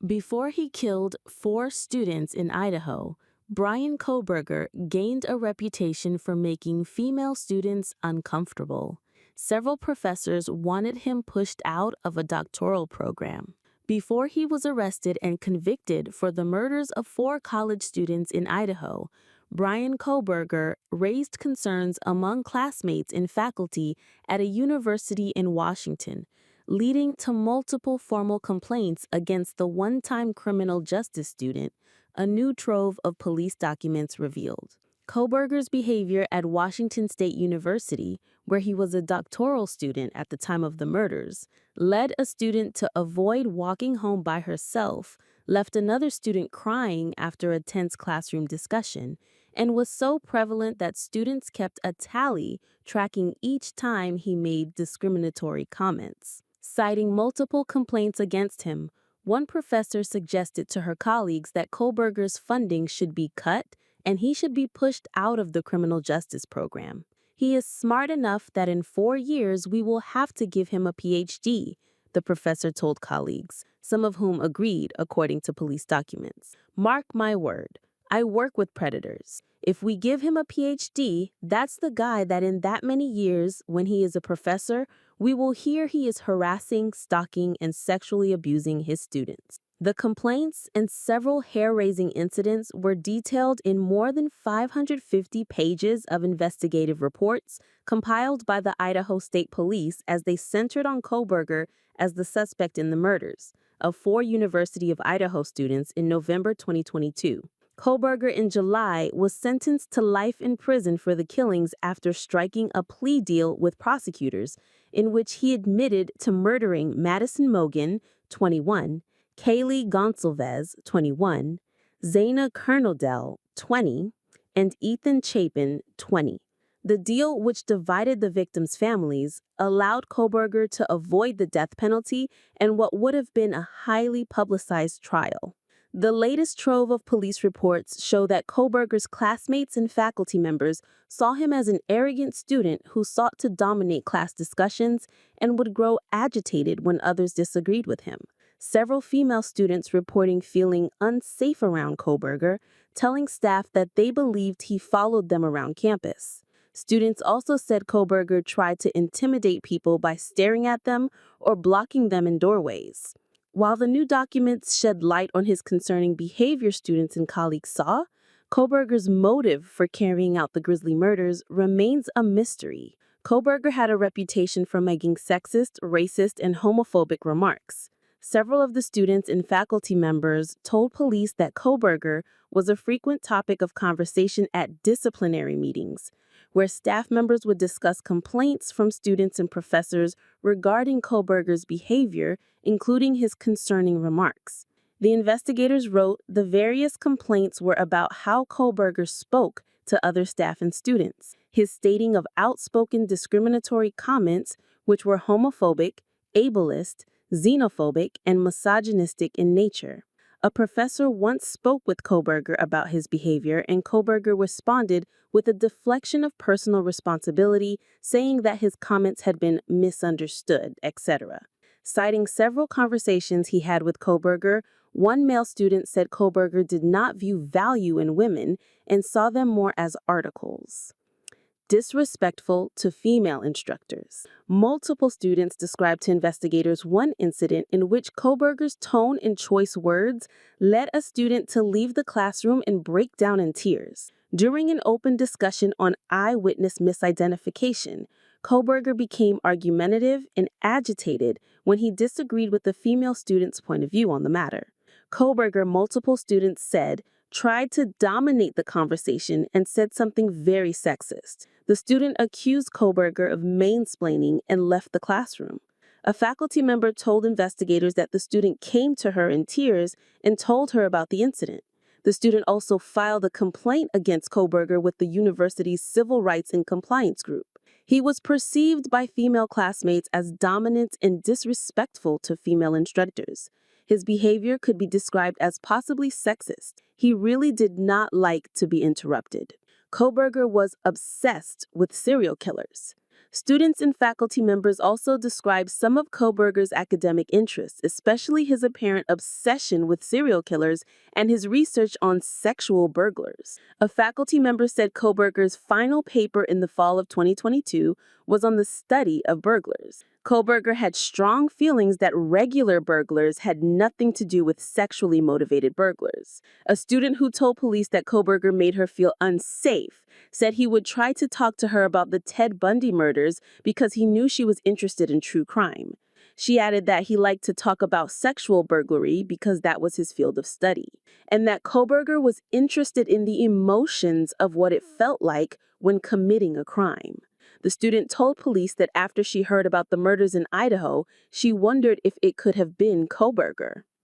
Before he killed 4 students in Idaho, Bryan Kohberger gained a reputation for making female students uncomfortable. Several professors wanted him pushed out of a doctoral program. Before he was arrested and convicted for the murders of 4 college students in Idaho, Bryan Kohberger raised concerns among classmates and faculty at a university in Washington, leading to multiple formal complaints against the one-time criminal justice student, a new trove of police documents revealed. Kohberger's behavior at Washington State University, where he was a doctoral student at the time of the murders, led a student to avoid walking home by herself, left another student crying after a tense classroom discussion, and was so prevalent that students kept a tally tracking each time he made discriminatory comments. Citing multiple complaints against him, one professor suggested to her colleagues that Kohberger's funding should be cut and he should be pushed out of the criminal justice program. He is smart enough that in 4 years we will have to give him a PhD, the professor told colleagues, some of whom agreed, according to police documents. Mark my word, I work with predators. If we give him a PhD, that's the guy that in that many years, when he is a professor, we will hear he is harassing, stalking, and sexually abusing his students. The complaints and several hair-raising incidents were detailed in more than 550 pages of investigative reports compiled by the Idaho State Police as they centered on Kohberger as the suspect in the murders of 4 University of Idaho students in November 2022. Kohberger in July was sentenced to life in prison for the killings after striking a plea deal with prosecutors in which he admitted to murdering Madison Mogan, 21, Kaylee Gonsalves, 21, Zaina Kernodell, 20, and Ethan Chapin, 20. The deal, which divided the victims' families, allowed Kohberger to avoid the death penalty and what would have been a highly publicized trial. The latest trove of police reports show that Kohberger's classmates and faculty members saw him as an arrogant student who sought to dominate class discussions and would grow agitated when others disagreed with him. Several female students reporting feeling unsafe around Kohberger, telling staff that they believed he followed them around campus. Students also said Kohberger tried to intimidate people by staring at them or blocking them in doorways. While the new documents shed light on his concerning behavior students and colleagues saw, Kohberger's motive for carrying out the grisly murders remains a mystery. Kohberger had a reputation for making sexist, racist, and homophobic remarks. Several of the students and faculty members told police that Kohberger was a frequent topic of conversation at disciplinary meetings, where staff members would discuss complaints from students and professors regarding Kohberger's behavior, including his concerning remarks. The investigators wrote the various complaints were about how Kohberger spoke to other staff and students, his stating of outspoken discriminatory comments which were homophobic, ableist, xenophobic, and misogynistic in nature. A professor once spoke with Kohberger about his behavior, and Kohberger responded with a deflection of personal responsibility, saying that his comments had been misunderstood, etc. Citing several conversations he had with Kohberger, one male student said Kohberger did not view value in women and saw them more as articles. Disrespectful to female instructors. Multiple students described to investigators one incident in which Kohberger's tone and choice words led a student to leave the classroom and break down in tears. During an open discussion on eyewitness misidentification, Kohberger became argumentative and agitated when he disagreed with the female student's point of view on the matter. Kohberger, multiple students said, tried to dominate the conversation and said something very sexist. The student accused Kohberger of mansplaining and left the classroom. A faculty member told investigators that the student came to her in tears and told her about the incident. The student also filed a complaint against Kohberger with the university's Civil Rights and Compliance Group. He was perceived by female classmates as dominant and disrespectful to female instructors. His behavior could be described as possibly sexist. He really did not like to be interrupted. Kohberger was obsessed with serial killers. Students and faculty members also described some of Kohberger's academic interests, especially his apparent obsession with serial killers and his research on sexual burglars. A faculty member said Kohberger's final paper in the fall of 2022 was on the study of burglars. Kohberger had strong feelings that regular burglars had nothing to do with sexually motivated burglars. A student who told police that Kohberger made her feel unsafe said he would try to talk to her about the Ted Bundy murders because he knew she was interested in true crime. She added that he liked to talk about sexual burglary because that was his field of study, and that Kohberger was interested in the emotions of what it felt like when committing a crime. The student told police that after she heard about the murders in Idaho, she wondered if it could have been Kohberger.